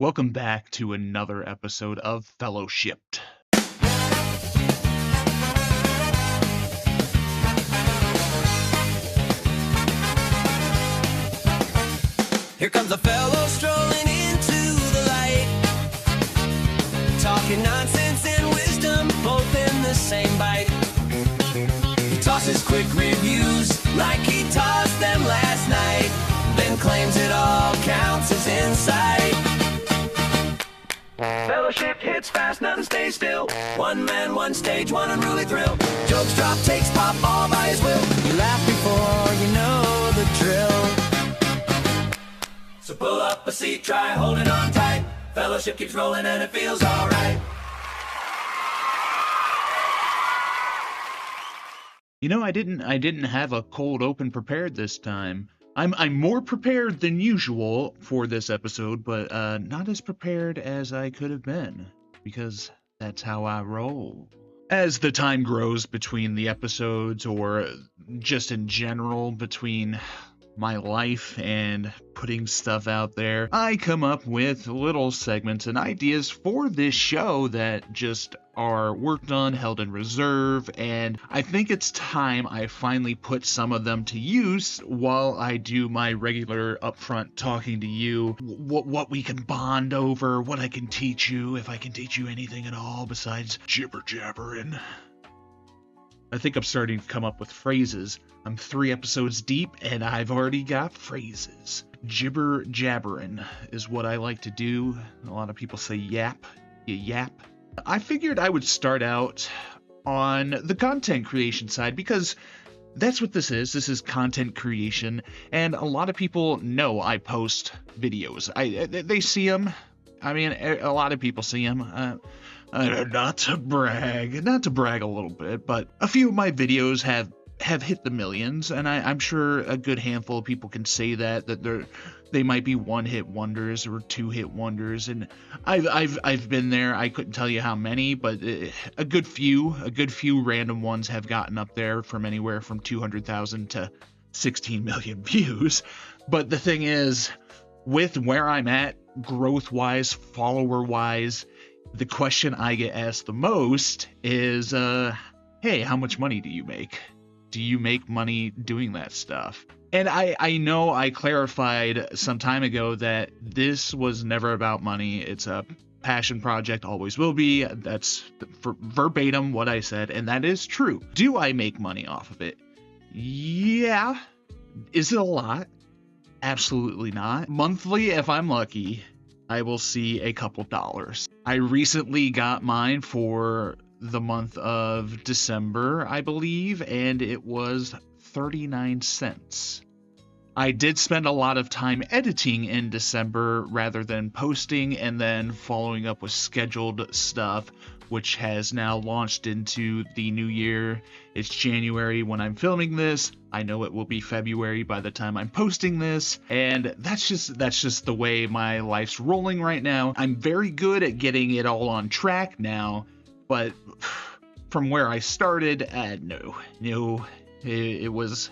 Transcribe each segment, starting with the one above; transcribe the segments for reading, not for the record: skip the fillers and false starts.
Welcome back to another episode of FellowShipped. Here comes a fellow strolling into the light, talking nonsense and wisdom, both in the same bite. He tosses quick reviews like he tossed them last night, then claims it all counts as insight. Fellowship hits fast, none stays still. One man, one stage, one unruly thrill. Jokes drop, takes pop, all by his will. You laugh before you know the drill. So pull up a seat, try holding on tight. Fellowship keeps rolling and it feels alright. You know, I didn't have a cold open prepared this time. I'm more prepared than usual for this episode, but not as prepared as I could have been, because that's how I roll. As the time grows between the episodes, or just in general between my life and putting stuff out there, I come up with little segments and ideas for this show that just are worked on, held in reserve, and I think it's time I finally put some of them to use while I do my regular upfront talking to you, what we can bond over, what I can teach you, if I can teach you anything at all besides jibber jabbering. I think I'm starting to come up with phrases. I'm 3 episodes deep, and I've already got phrases. Jibber jabbering is what I like to do. A lot of people say yap. You yap. I figured I would start out on the content creation side, because that's what this is. This is content creation, and a lot of people know I post videos. They see them. I mean, a lot of people see them. Not to brag a little bit, but a few of my videos have hit the millions, and I'm sure a good handful of people can say that they might be one-hit wonders or two-hit wonders, and I've been there. I couldn't tell you how many, but a good few random ones have gotten up there from anywhere from 200,000 to 16 million views. But the thing is, with where I'm at, growth-wise, follower-wise, the question I get asked the most is, hey, how much money do you make? Do you make money doing that stuff? And I know I clarified some time ago that this was never about money. It's a passion project, always will be. That's verbatim what I said, and that is true. Do I make money off of it? Yeah. Is it a lot? Absolutely not. Monthly, if I'm lucky, I will see a couple dollars. I recently got mine for the month of December, I believe, and it was 39 cents. I did spend a lot of time editing in December rather than posting, and then following up with scheduled stuff, which has now launched into the new year. It's January when I'm filming this. I know it will be February by the time I'm posting this, and that's just the way my life's rolling right now. I'm very good at getting it all on track now, but from where I started, no, it was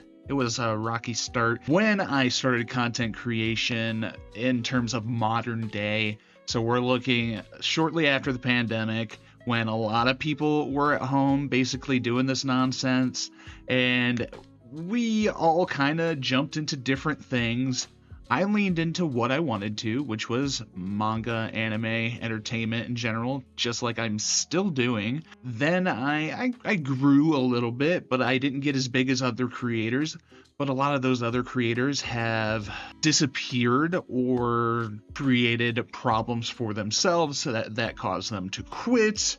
a rocky start when I started content creation in terms of modern day. So we're looking shortly after the pandemic, when a lot of people were at home basically doing this nonsense, and we all kind of jumped into different things. I leaned into what I wanted to, which was manga, anime, entertainment in general, just like I'm still doing. Then I grew a little bit, but I didn't get as big as other creators. But a lot of those other creators have disappeared or created problems for themselves that caused them to quit.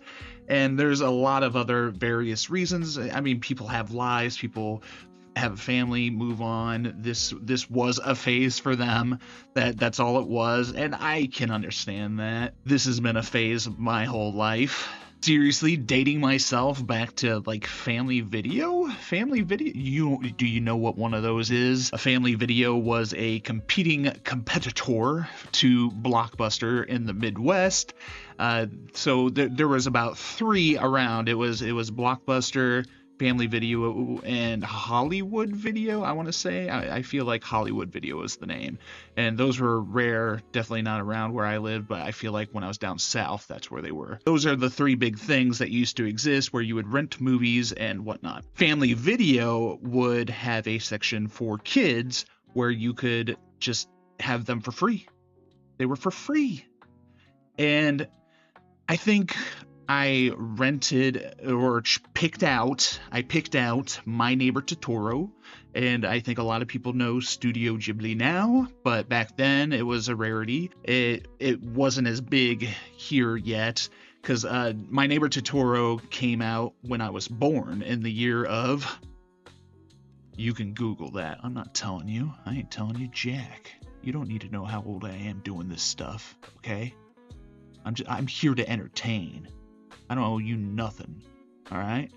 And there's a lot of other various reasons. I mean, people have lives, people have a family, move on. This was a phase for them. That's all it was, and I can understand that. This has been a phase my whole life. Seriously, dating myself back to like family video. Do you know what one of those is? A family video was a competing competitor to Blockbuster in the Midwest. So there was about 3 around. It was Blockbuster, Family Video and Hollywood Video, I want to say. I feel like Hollywood Video is the name. And those were rare, definitely not around where I lived, but I feel like when I was down south, that's where they were. Those are the three big things that used to exist where you would rent movies and whatnot. Family Video would have a section for kids where you could just have them for free. They were for free. And I think I rented or picked out My Neighbor Totoro, and I think a lot of people know Studio Ghibli now, but back then it was a rarity. It wasn't as big here yet, because My Neighbor Totoro came out when I was born in the year of... You can Google that. I'm not telling you. I ain't telling you jack. You don't need to know how old I am doing this stuff, okay? I'm here to entertain. I don't owe you nothing, all right?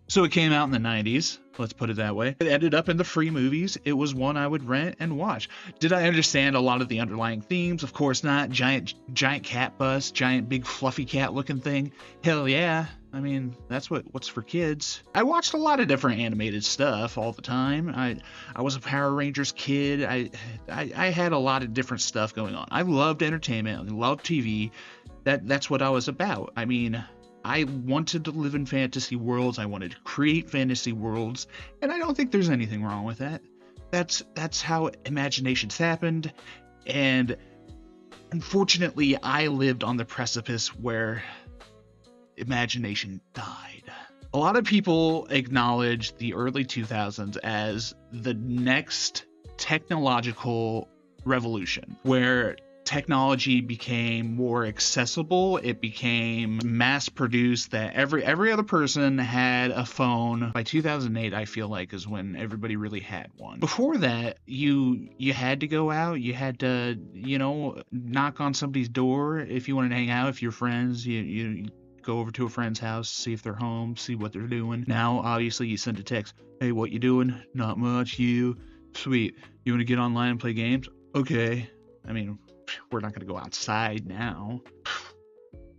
So it came out in the 90s, let's put it that way. It ended up in the free movies. It was one I would rent and watch. Did I understand a lot of the underlying themes? Of course not. Giant cat bus, giant big fluffy cat looking thing. Hell yeah. I mean, that's what's for kids. I watched a lot of different animated stuff all the time. I was a Power Rangers kid. I had a lot of different stuff going on. I loved entertainment. I loved TV. That's what I was about. I mean, I wanted to live in fantasy worlds. I wanted to create fantasy worlds, and I don't think there's anything wrong with that. That's how imaginations happened, and unfortunately, I lived on the precipice where imagination died. A lot of people acknowledge the early 2000s as the next technological revolution, where technology became more accessible. It became mass produced, that every other person had a phone. By 2008, I feel like, is when everybody really had one. Before that, you had to go out. You had to, knock on somebody's door if you wanted to hang out. If you're friends, you go over to a friend's house, see if they're home, see what they're doing. Now, obviously, you send a text. Hey, what you doing? Not much. You? Sweet. You want to get online and play games? Okay. I mean, we're not going to go outside now.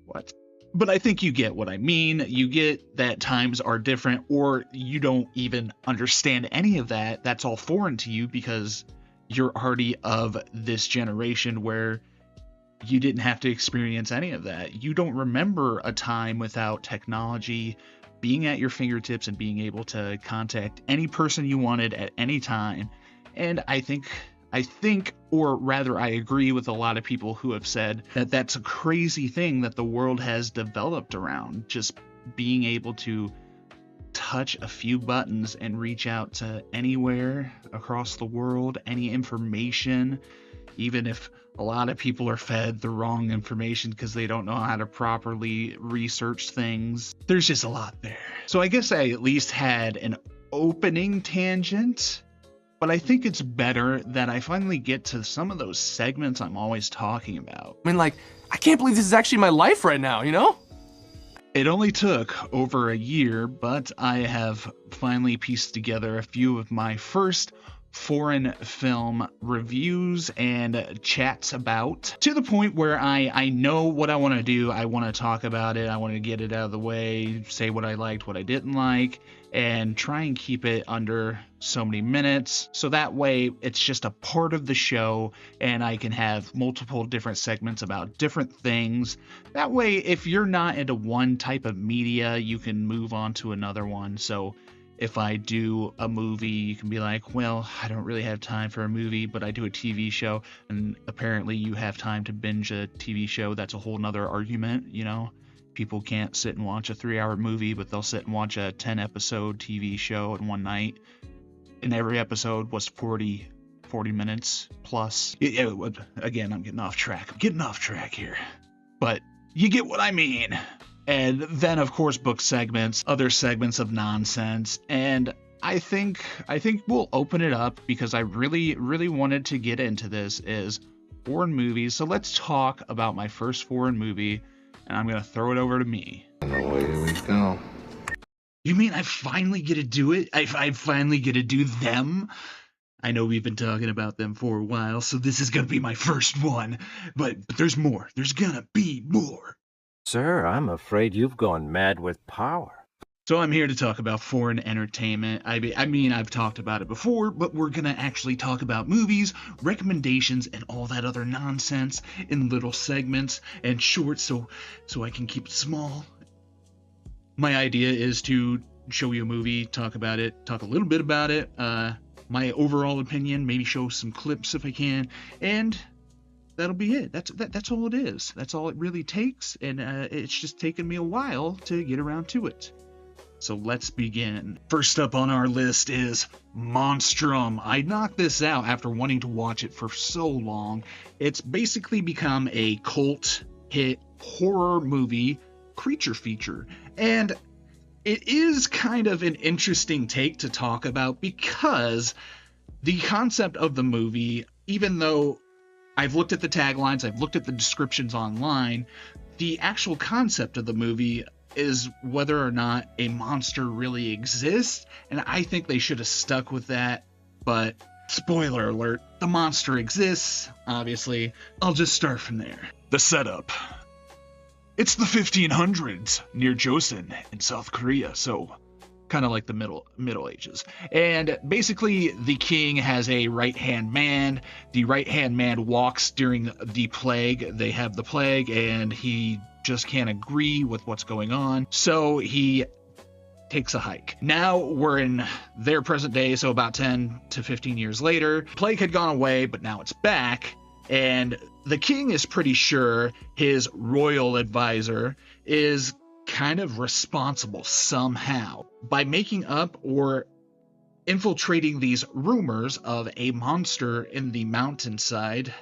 What? But I think you get what I mean. You get that times are different, or you don't even understand any of that. That's all foreign to you because you're already of this generation where you didn't have to experience any of that. You don't remember a time without technology being at your fingertips and being able to contact any person you wanted at any time. And I think, or rather I agree with a lot of people who have said that that's a crazy thing that the world has developed around just being able to touch a few buttons and reach out to anywhere across the world, any information, even if a lot of people are fed the wrong information because they don't know how to properly research things. There's just a lot there. So I guess I at least had an opening tangent, but I think it's better that I finally get to some of those segments I'm always talking about. I mean, I can't believe this is actually my life right now, you know? It only took over a year, but I have finally pieced together a few of my first foreign film reviews and chats about, to the point where I know what I want to do. I want to talk about it. I want to get it out of the way, say what I liked, what I didn't like, and try and keep it under so many minutes. So that way it's just a part of the show and I can have multiple different segments about different things. That way, if you're not into one type of media, you can move on to another one. So if I do a movie, you can be like, well, I don't really have time for a movie, but I do a TV show, and apparently you have time to binge a TV show. That's a whole nother argument, People can't sit and watch a 3-hour movie, but they'll sit and watch a 10-episode TV show in one night, and every episode was 40 minutes plus. Again, I'm getting off track here. But you get what I mean. And then, of course, book segments, other segments of nonsense. And I think we'll open it up because I really, really wanted to get into this is foreign movies. So let's talk about my first foreign movie, and I'm going to throw it over to me. Away we go. You mean I finally get to do it? I finally get to do them? I know we've been talking about them for a while, so this is going to be my first one. But there's more. There's going to be more. Sir, I'm afraid you've gone mad with power. So I'm here to talk about foreign entertainment. I mean, I've talked about it before, but we're gonna actually talk about movies, recommendations, and all that other nonsense in little segments and shorts, so I can keep it small. My idea is to show you a movie, talk about it, talk a little bit about it, my overall opinion, maybe show some clips if I can, and that'll be it. That's all it is. That's all it really takes, and it's just taken me a while to get around to it. So let's begin. First up on our list is Monstrum. I knocked this out after wanting to watch it for so long. It's basically become a cult hit horror movie creature feature. And it is kind of an interesting take to talk about because the concept of the movie, even though I've looked at the taglines, I've looked at the descriptions online, the actual concept of the movie is whether or not a monster really exists, and I think they should have stuck with that, but spoiler alert, the monster exists, obviously. I'll just start from there. The setup. It's the 1500s near Joseon in South Korea, so kind of like the Middle Ages. And basically, the king has a right-hand man. The right-hand man walks during the plague. They have the plague, and he just can't agree with what's going on, so he takes a hike. Now we're in their present day, so about 10 to 15 years later. Plague had gone away, but now it's back, and the king is pretty sure his royal advisor is kind of responsible somehow by making up or infiltrating these rumors of a monster in the mountainside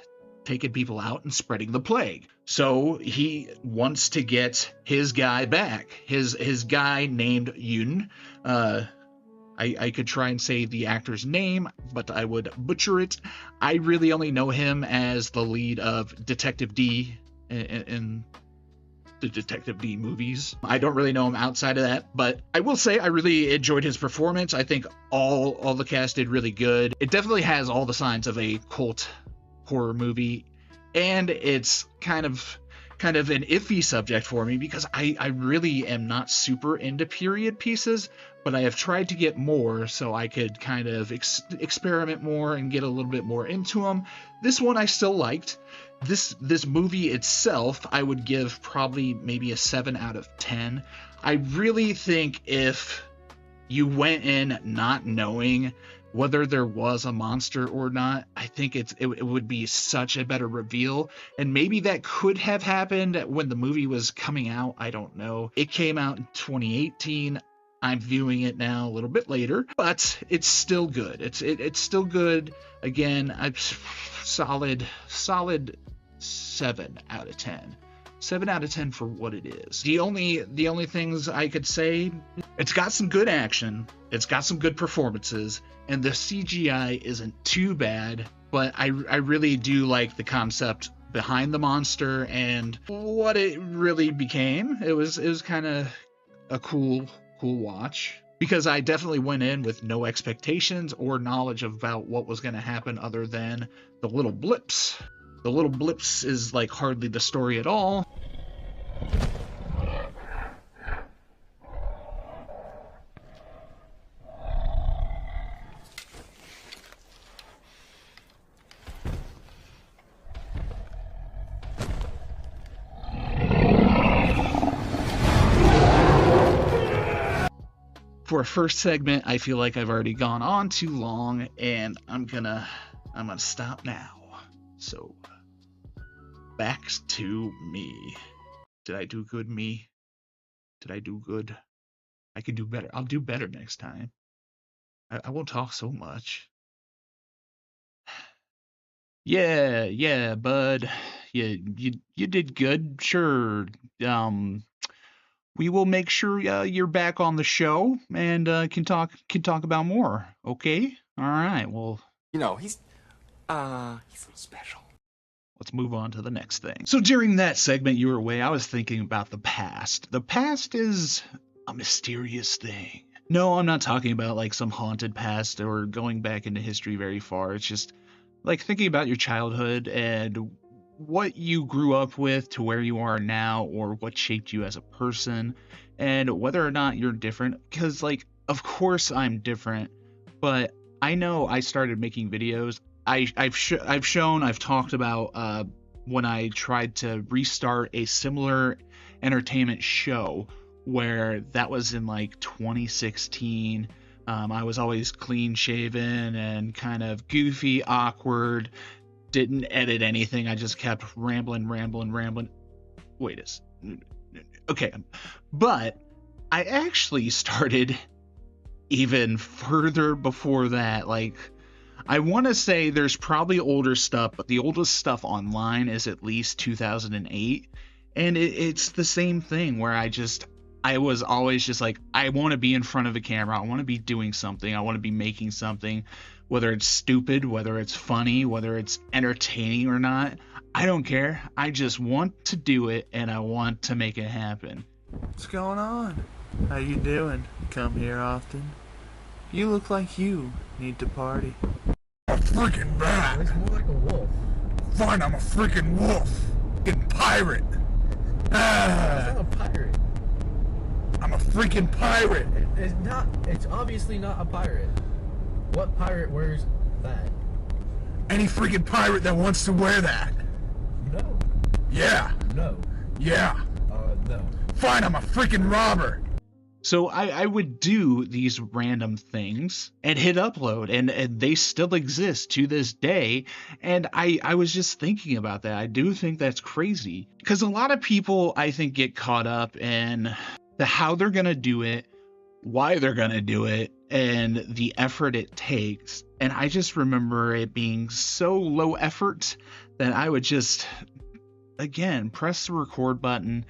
taking people out and spreading the plague. So he wants to get his guy back. His guy named Yun. I could try and say the actor's name, but I would butcher it. I really only know him as the lead of Detective D in the Detective D movies. I don't really know him outside of that, but I will say I really enjoyed his performance. I think all the cast did really good. It definitely has all the signs of a cult horror movie, and it's kind of an iffy subject for me because I really am not super into period pieces, but I have tried to get more so I could kind of experiment more and get a little bit more into them. This one I still liked. This movie itself, I would give probably maybe a 7 out of 10. I really think if you went in not knowing whether there was a monster or not, I think it would be such a better reveal. And maybe that could have happened when the movie was coming out. I don't know. It came out in 2018. I'm viewing it now a little bit later, but it's still good. It's still good. Again, I'm solid 7 out of 10. 7 out of 10 for what it is. The only things I could say, it's got some good action, it's got some good performances, and the CGI isn't too bad, but I really do like the concept behind the monster and what it really became. It was kind of a cool watch, because I definitely went in with no expectations or knowledge about what was going to happen other than the little blips. The little blips is like hardly the story at all. For a first segment, I feel like I've already gone on too long, and I'm gonna stop now. So, back to me. Did I do good, me? Did I do good? I can do better. I'll do better next time. I won't talk so much. Yeah, bud. You did good. Sure. We will make sure you're back on the show and can talk about more. Okay? All right. Well, You know, he's a little special. let's move on to the next thing. So during that segment you were away, I was thinking about the past. The past is a mysterious thing. No, I'm not talking about like some haunted past or going back into history very far. It's just like thinking about your childhood and what you grew up with to where you are now, or what shaped you as a person, and whether or not you're different. Because, like, of course I'm different, but I know I started making videos. I've talked about when I tried to restart a similar entertainment show, where that was in like 2016. I was always clean shaven and kind of goofy, awkward, didn't edit anything. I just kept rambling. Wait okay. But I actually started even further before that. Like, I want to say there's probably older stuff, but the oldest stuff online is at least 2008. And it's the same thing where I was always just like, I want to be in front of a camera. I want to be doing something. I want to be making something, whether it's stupid, whether it's funny, whether it's entertaining or not. I don't care. I just want to do it, and I want to make it happen. What's going on? How you doing? Come here often? You look like you need to party. I'm a freaking bat. Looks more like a wolf. Fine, I'm a freaking wolf. Freaking pirate. It's not a pirate. I'm a freaking pirate. It's not. It's obviously not a pirate. What pirate wears that? Any freaking pirate that wants to wear that. No. Yeah. No. Yeah. No. Fine, I'm a freaking robber. So I would do these random things and hit upload, and they still exist to this day. And I was just thinking about that. I do think that's crazy, because a lot of people, I think, get caught up in the how they're going to do it, why they're going to do it, and the effort it takes. And I just remember it being so low effort that I would just, again, press the record button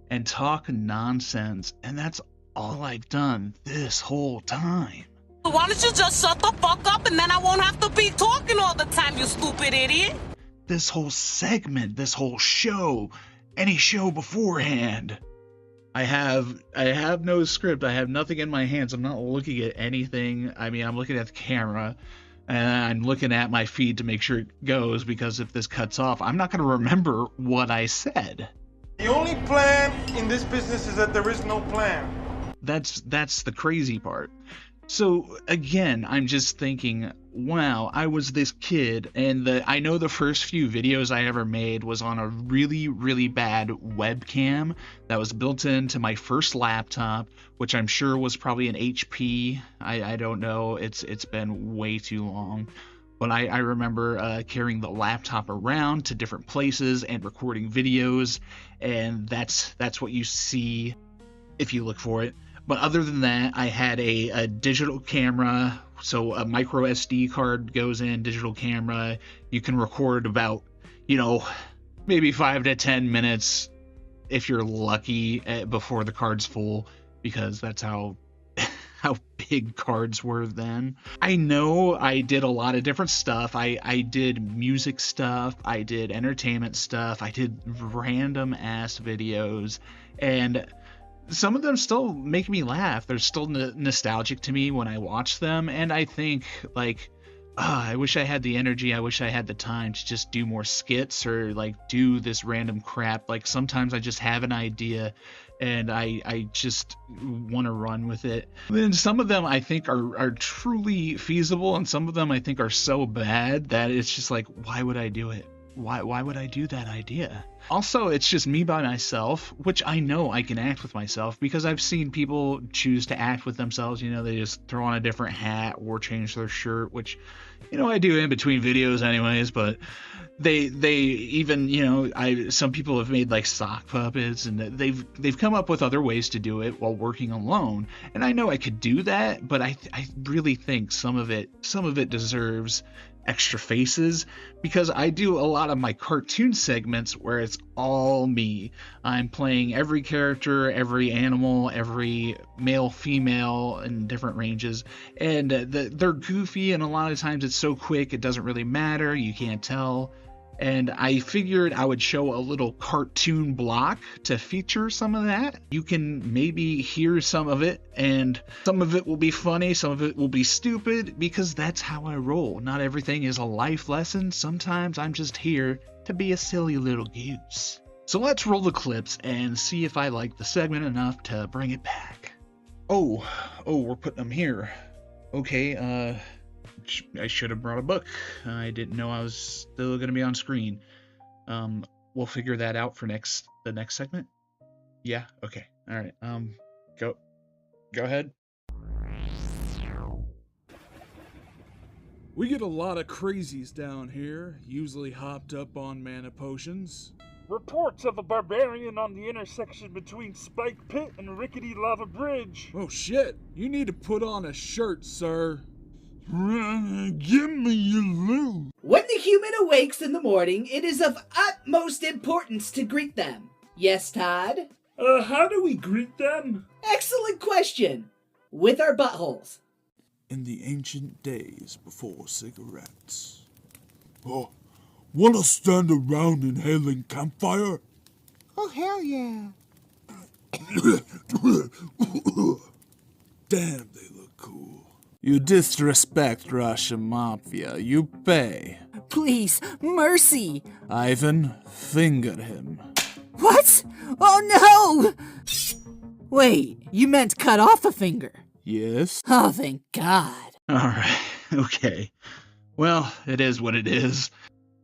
and talk nonsense. And that's all I've done this whole time. Why don't you just shut the fuck up, and then I won't have to be talking all the time, you stupid idiot? This whole segment, this whole show, any show beforehand. I have no script. I have nothing in my hands. I'm not looking at anything. I mean, I'm looking at the camera, and I'm looking at my feed to make sure it goes, because if this cuts off, I'm not going to remember what I said. The only plan in this business is that there is no plan. That's the crazy part. So again, I'm just thinking, wow, I was this kid, and I know the first few videos I ever made was on a really, really bad webcam that was built into my first laptop, which I'm sure was probably an HP. I don't know. It's been way too long. But I remember carrying the laptop around to different places and recording videos, and that's what you see if you look for it. But other than that, I had a digital camera, so a micro SD card goes in, digital camera. You can record about, maybe 5 to 10 minutes if you're lucky before the card's full, because that's how big cards were then. I know I did a lot of different stuff. I did music stuff, I did entertainment stuff, I did random ass videos, and some of them still make me laugh. They're still nostalgic to me when I watch them, and I think, like, I wish I had the energy, I wish I had the time to just do more skits or like do this random crap. Like, sometimes I just have an idea and I just want to run with it. And some of them I think are truly feasible, and some of them I think are so bad that it's just like, why would I do it? Why would I do that idea? Also, it's just me by myself, which I know I can act with myself, because I've seen people choose to act with themselves. They just throw on a different hat or change their shirt, which, I do in between videos anyways, but they even, some people have made like sock puppets, and they've come up with other ways to do it while working alone. And I know I could do that, but I really think some of it deserves extra faces, because I do a lot of my cartoon segments where it's all me. I'm playing every character, every animal, every male, female in different ranges, and they're goofy, and a lot of times it's so quick it doesn't really matter, you can't tell. And I figured I would show a little cartoon block to feature some of that. You can maybe hear some of it, and some of it will be funny, some of it will be stupid, because that's how I roll. Not everything is a life lesson. Sometimes I'm just here to be a silly little goose. So let's roll the clips and see if I like the segment enough to bring it back. Oh, we're putting them here. Okay, I should have brought a book. I didn't know I was still going to be on screen. We'll figure that out for the next segment. Yeah, okay. All right. Go ahead. We get a lot of crazies down here, usually hopped up on mana potions. Reports of a barbarian on the intersection between Spike Pit and Rickety Lava Bridge. Oh shit, you need to put on a shirt, sir. Give me your loot. When the human awakes in the morning, it is of utmost importance to greet them. Yes, Todd? How do we greet them? Excellent question. With our buttholes. In the ancient days before cigarettes. Oh, wanna stand around inhaling campfire? Oh, hell yeah. Damn, they look cool. You disrespect Russian mafia, you pay. Please, mercy. Ivan, finger him. What? Oh no! Wait, you meant cut off a finger? Yes? Oh, thank God. Alright, okay. Well, it is what it is.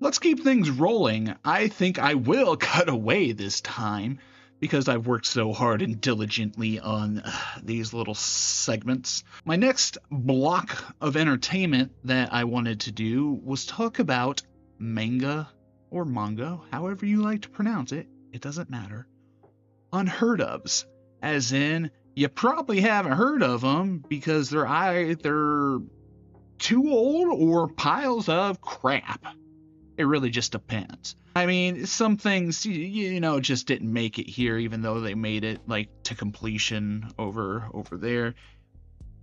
Let's keep things rolling. I think I will cut away this time, because I've worked so hard and diligently on these little segments. My next block of entertainment that I wanted to do was talk about manga, or manga, however you like to pronounce it. It doesn't matter. UnHeardOfs, as in, you probably haven't heard of them because they're either too old or piles of crap. It really just depends. I mean, some things, you know, just didn't make it here, even though they made it, like, to completion over there.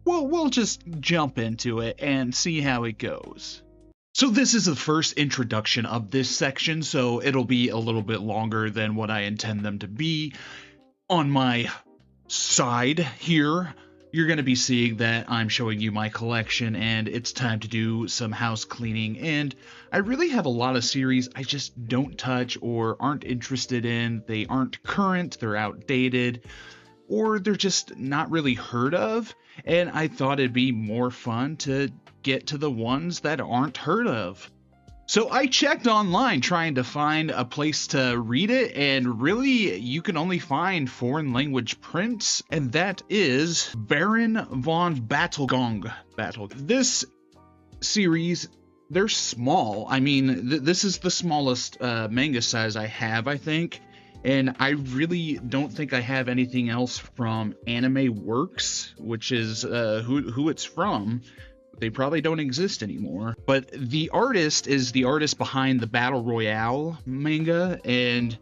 We'll just jump into it and see how it goes. So this is the first introduction of this section, so it'll be a little bit longer than what I intend them to be. On my side here, you're going to be seeing that I'm showing you my collection, and it's time to do some house cleaning. And I really have a lot of series I just don't touch or aren't interested in. They aren't current, they're outdated, or they're just not really heard of. And I thought it'd be more fun to get to the ones that aren't heard of. So I checked online trying to find a place to read it, and really you can only find foreign language prints, and that is Baron von Gong. This series, they're small. I mean, this is the smallest manga size I have, I think, and I really don't think I have anything else from Anime Works, which is who it's from. They probably don't exist anymore. But the artist is the artist behind the Battle Royale manga, and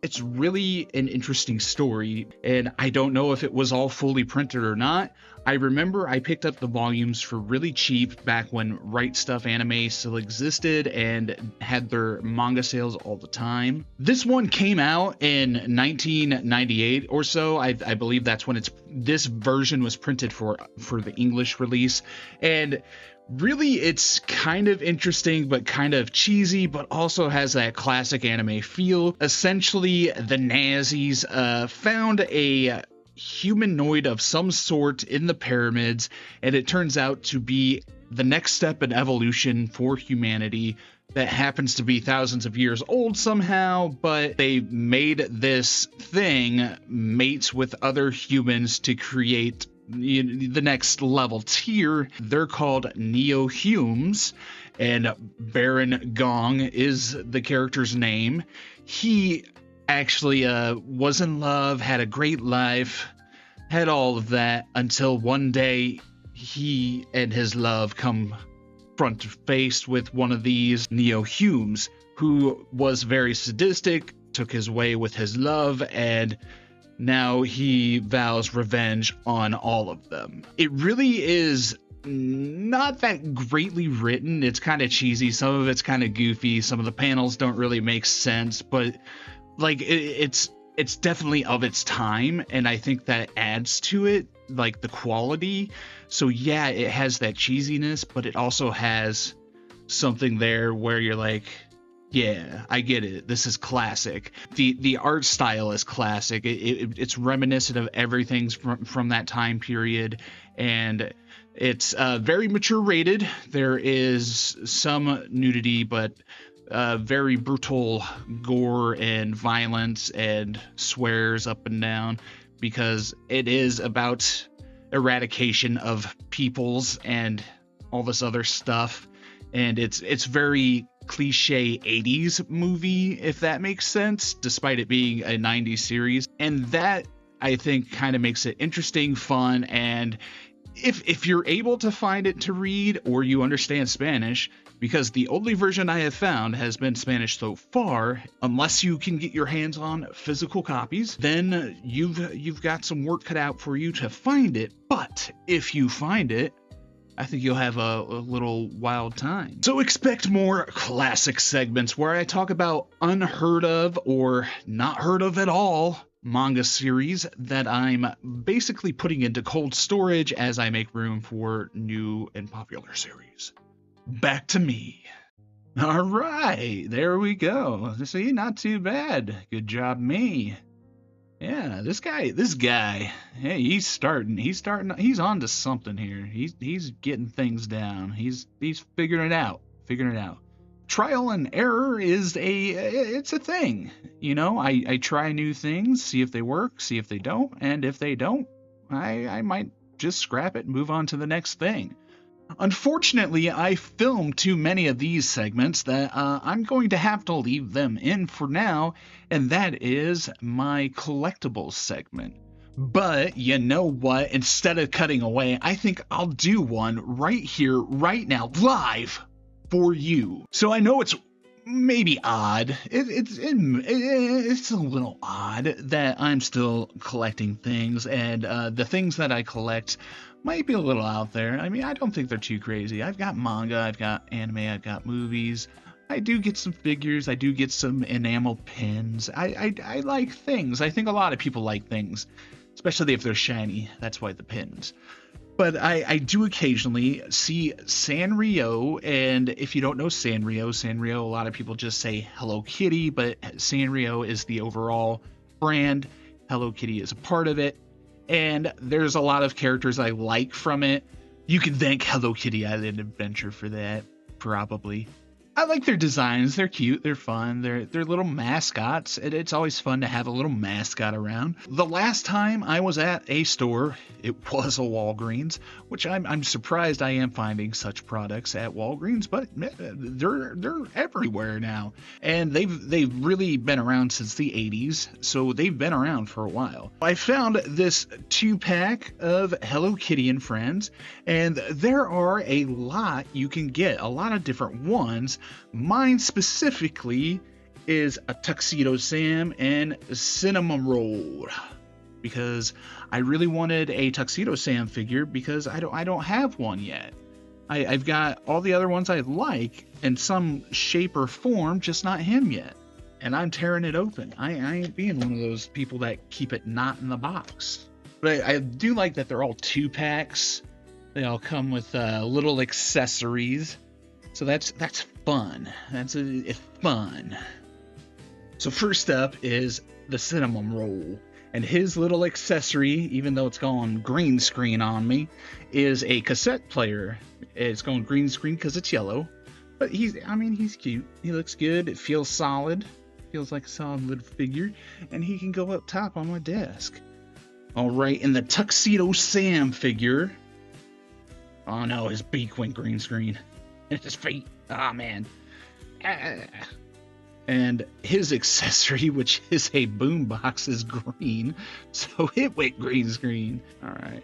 it's really an interesting story, and I don't know if it was all fully printed or not. I remember I picked up the volumes for really cheap back when Right Stuff Anime still existed and had their manga sales all the time. This one came out in 1998 or so. I believe that's when this version was printed for the English release, and really it's kind of interesting but kind of cheesy, but also has that classic anime feel. Essentially, the Nazis found a humanoid of some sort in the pyramids, and it turns out to be the next step in evolution for humanity that happens to be thousands of years old somehow, but they made this thing mates with other humans to create the next level tier. They're called Neo-Humes, and Baron Gong is the character's name. He actually was in love, had a great life, had all of that, until one day he and his love come front face with one of these Neo-Humes, who was very sadistic, took his way with his love, and now he vows revenge on all of them. It really is not that greatly written. It's kind of cheesy, some of it's kind of goofy, some of the panels don't really make sense, but like it's definitely of its time, and I think that adds to it, like the quality. So yeah, it has that cheesiness, but it also has something there where you're like, Yeah, I get it. This is classic. The art style is classic. It's reminiscent of everything from that time period, and it's very mature rated. There is some nudity, but very brutal gore and violence and swears up and down, because it is about eradication of peoples and all this other stuff. And it's very cliche 80s movie, if that makes sense, despite it being a 90s series. And that, I think, kind of makes it interesting, fun, and if you're able to find it to read, or you understand Spanish, because the only version I have found has been Spanish so far, unless you can get your hands on physical copies, then you've got some work cut out for you to find it. But if you find it, I think you'll have a little wild time. So expect more classic segments where I talk about unheard of or not heard of at all manga series that I'm basically putting into cold storage as I make room for new and popular series. Back to me. All right, there we go. See, not too bad. Good job, me. Yeah, this guy, hey, he's on to something here. He's getting things down. He's figuring it out. Trial and error is it's a thing. You know, I try new things, see if they work, see if they don't, and if they don't, I might just scrap it and move on to the next thing. Unfortunately, I filmed too many of these segments that I'm going to have to leave them in for now, and that is my collectibles segment. But you know what? Instead of cutting away, I think I'll do one right here, right now, live for you. So I know it's maybe odd. It's a little odd that I'm still collecting things, and the things that I collect might be a little out there. I mean, I don't think they're too crazy. I've got manga, I've got anime, I've got movies. I do get some figures, I do get some enamel pins. I like things. I think a lot of people like things, especially if they're shiny. That's why the pins. But I do occasionally see Sanrio, and if you don't know Sanrio, a lot of people just say Hello Kitty, but Sanrio is the overall brand. Hello Kitty is a part of it. And there's a lot of characters I like from it. You can thank Hello Kitty Island Adventure for that, probably. I like their designs. They're cute. They're fun. They're little mascots. It's always fun to have a little mascot around. The last time I was at a store, it was a Walgreens, which I'm surprised I am finding such products at Walgreens, but they're everywhere now. And they've really been around since the 80s, so they've been around for a while. I found this 2-pack of Hello Kitty and Friends, and there are a lot you can get, a lot of different ones. Mine specifically is a Tuxedo Sam and Cinnamon Roll, because I really wanted a Tuxedo Sam figure because I don't have one yet. I've got all the other ones I like in some shape or form, just not him yet. And I'm tearing it open. I ain't being one of those people that keep it not in the box. But I do like that they're all 2-packs. They all come with little accessories. So that's fun. That's fun. So first up is the Cinnamon Roll. And his little accessory, even though it's going green screen on me, is a cassette player. It's going green screen because it's yellow. But he's cute. He looks good. It feels solid. Feels like a solid little figure. And he can go up top on my desk. Alright, and the Tuxedo Sam figure. Oh no, his beak went green screen. His feet. Oh man. And his accessory, which is a boombox, is green. So it went green screen. Alright.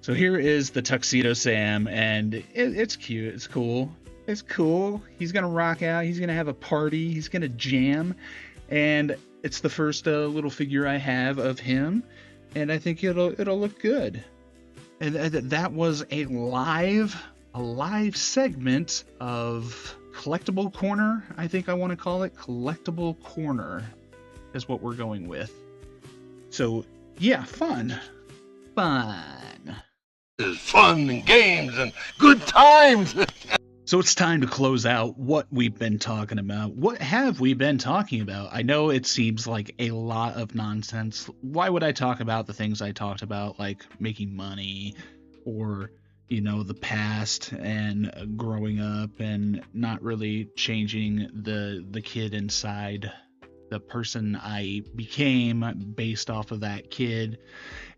So here is the Tuxedo Sam, and it's cute. It's cool. It's cool. He's going to rock out. He's going to have a party. He's going to jam. And it's the first little figure I have of him. And I think it'll look good. And that was a live segment of Collectible Corner. I think I want to call it Collectible Corner is what we're going with. So yeah, fun. There's fun and games and good times. So it's time to close out what we've been talking about. What have we been talking about? I know it seems like a lot of nonsense. Why would I talk about the things I talked about, like making money or, you know, the past and growing up and not really changing the kid inside, the person I became based off of that kid,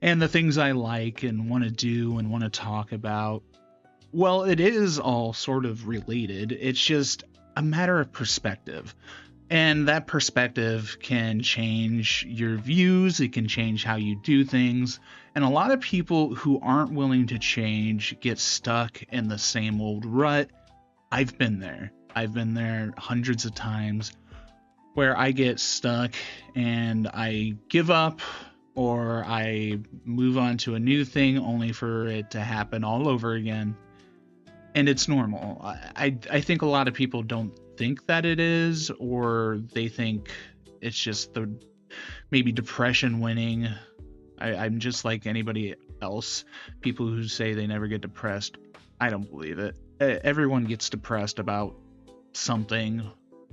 and the things I like and want to do and want to talk about? Well, it is all sort of related. It's just a matter of perspective. And that perspective can change your views, it can change how you do things. And a lot of people who aren't willing to change get stuck in the same old rut. I've been there. I've been there hundreds of times where I get stuck and I give up or I move on to a new thing only for it to happen all over again. And it's normal. I think a lot of people don't think that it is, or they think it's just the maybe depression winning. I'm just like anybody else. People who say they never get depressed, I don't believe it. Everyone gets depressed about something,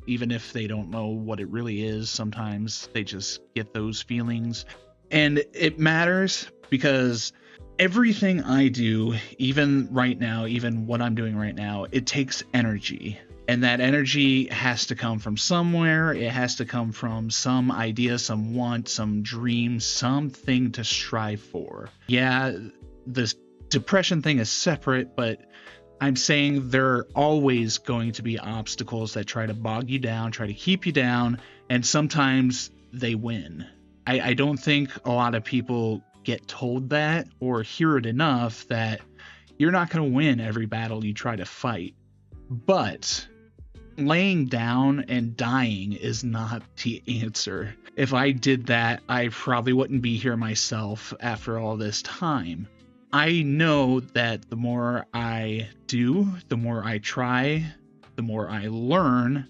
even if they don't know what it really is. Sometimes they just get those feelings. And it matters because everything I do, even right now, even what I'm doing right now, it takes energy. And that energy has to come from somewhere. It has to come from some idea, some want, some dream, something to strive for. Yeah, this depression thing is separate, but I'm saying there are always going to be obstacles that try to bog you down, try to keep you down, and sometimes they win. I don't think a lot of people get told that or hear it enough that you're not going to win every battle you try to fight. But laying down and dying is not the answer. If I did that, I probably wouldn't be here myself after all this time. I know that the more I do, the more I try, the more I learn,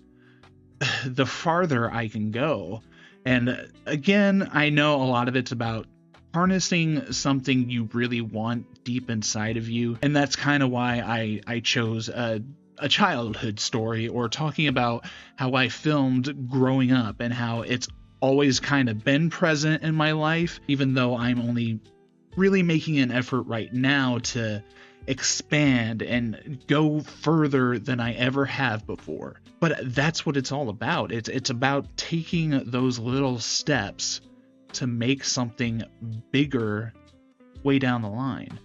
the farther I can go. And again, I know a lot of it's about harnessing something you really want deep inside of you. And that's kind of why I chose a childhood story, or talking about how I filmed growing up and how it's always kind of been present in my life, even though I'm only really making an effort right now to expand and go further than I ever have before. But that's what it's all about. It's about taking those little steps to make something bigger way down the line.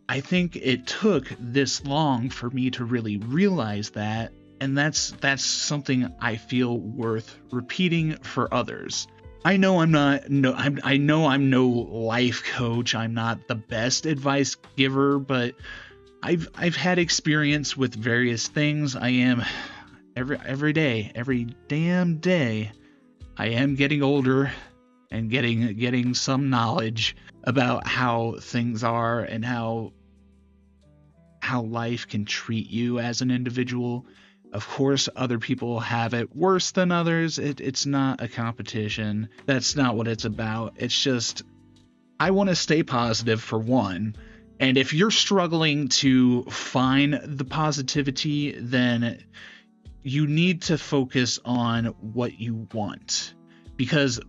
I think it took this long for me to really realize that, and that's something I feel worth repeating for others. I know I'm no life coach. I'm not the best advice giver, but I've had experience with various things. I am every damn day, I am getting older and getting some knowledge about how things are and how life can treat you as an individual. Of course, other people have it worse than others. It's not a competition. That's not what it's about. It's just, I want to stay positive for one. And if you're struggling to find the positivity, then you need to focus on what you want. Because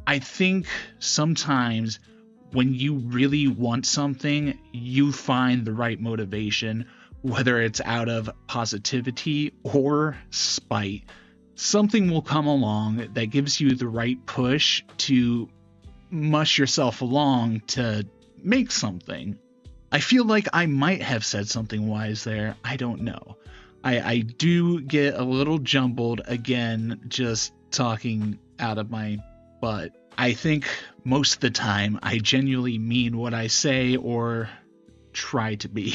I think sometimes when you really want something, you find the right motivation, whether it's out of positivity or spite. Something will come along that gives you the right push to mush yourself along to make something. I feel like I might have said something wise there. I don't know. I do get a little jumbled again, just talking out of my butt. I think most of the time I genuinely mean what I say, or try to be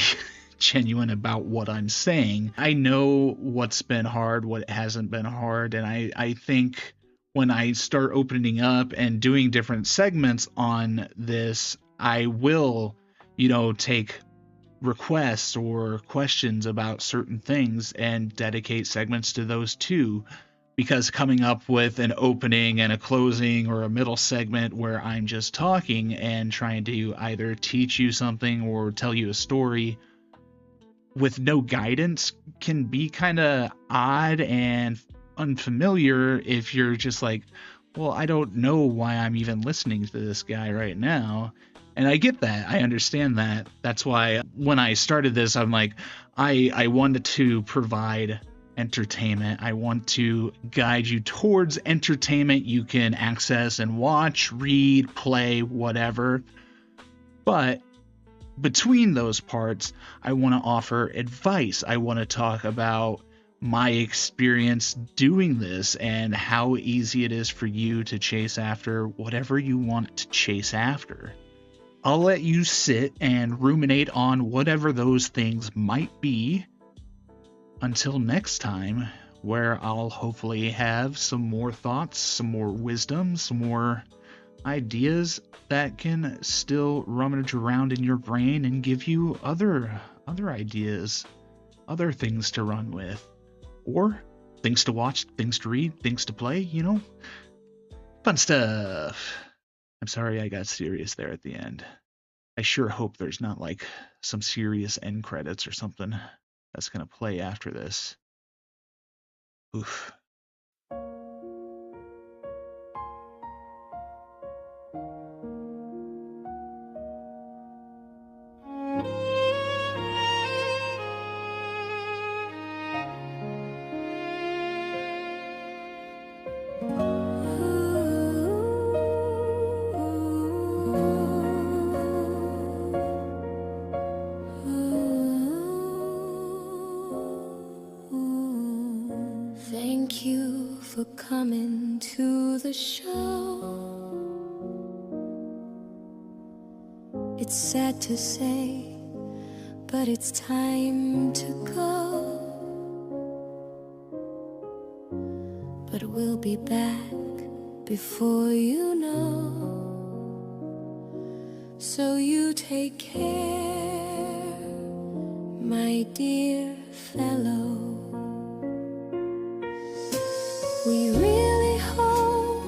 genuine about what I'm saying. I know what's been hard, what hasn't been hard, and I think when I start opening up and doing different segments on this, I will, take requests or questions about certain things and dedicate segments to those too. Because coming up with an opening and a closing or a middle segment where I'm just talking and trying to either teach you something or tell you a story, with no guidance can be kind of odd and unfamiliar if you're just like, well, I don't know why I'm even listening to this guy right now. And I get that. I understand that. That's why when I started this, I'm like, I wanted to provide entertainment. I want to guide you towards entertainment you can access and watch, read, play, whatever. But between those parts, I want to offer advice. I want to talk about my experience doing this and how easy it is for you to chase after whatever you want to chase after. I'll let you sit and ruminate on whatever those things might be until next time, where I'll hopefully have some more thoughts, some more wisdom, some more ideas that can still rummage around in your brain and give you other ideas, other things to run with, or things to watch, things to read, things to play, fun stuff. I'm sorry I got serious there at the end. I sure hope there's not like some serious end credits or something that's gonna play after this. Oof. Thank you for coming to the show. It's sad to say, but it's time to go. But we'll be back before you know. So you take care, my dear fellow. We really hope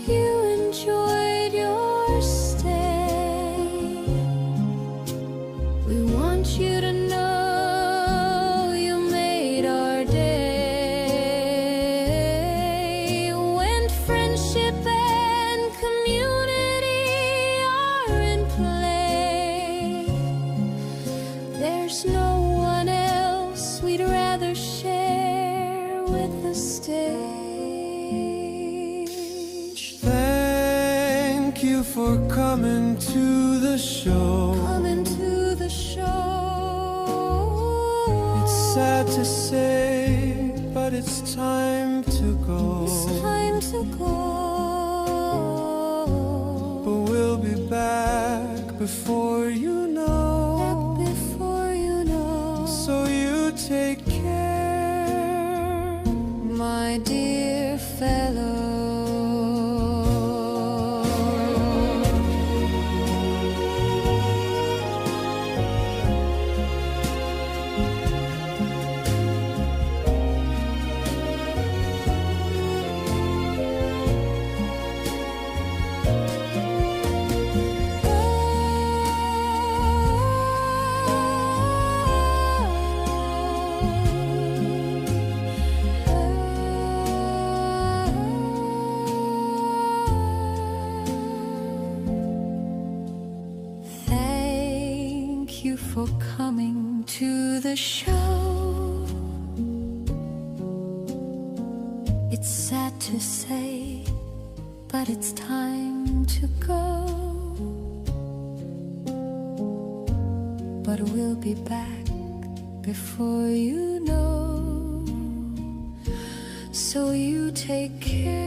you enjoyed your stay. We want you to know you made our day. When friendship and community are in play, there's no one else we'd rather share with the stage. Thank you for coming to the show. Coming to the show. It's sad to say, but it's time to go. It's time to go. But we'll be back before you know. Back before you know. So you take care, my dear fellow. Thank you for coming to the show. It's sad to say, but it's time to go. But we'll be back before you know. So you take care,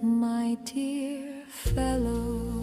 my dear fellow.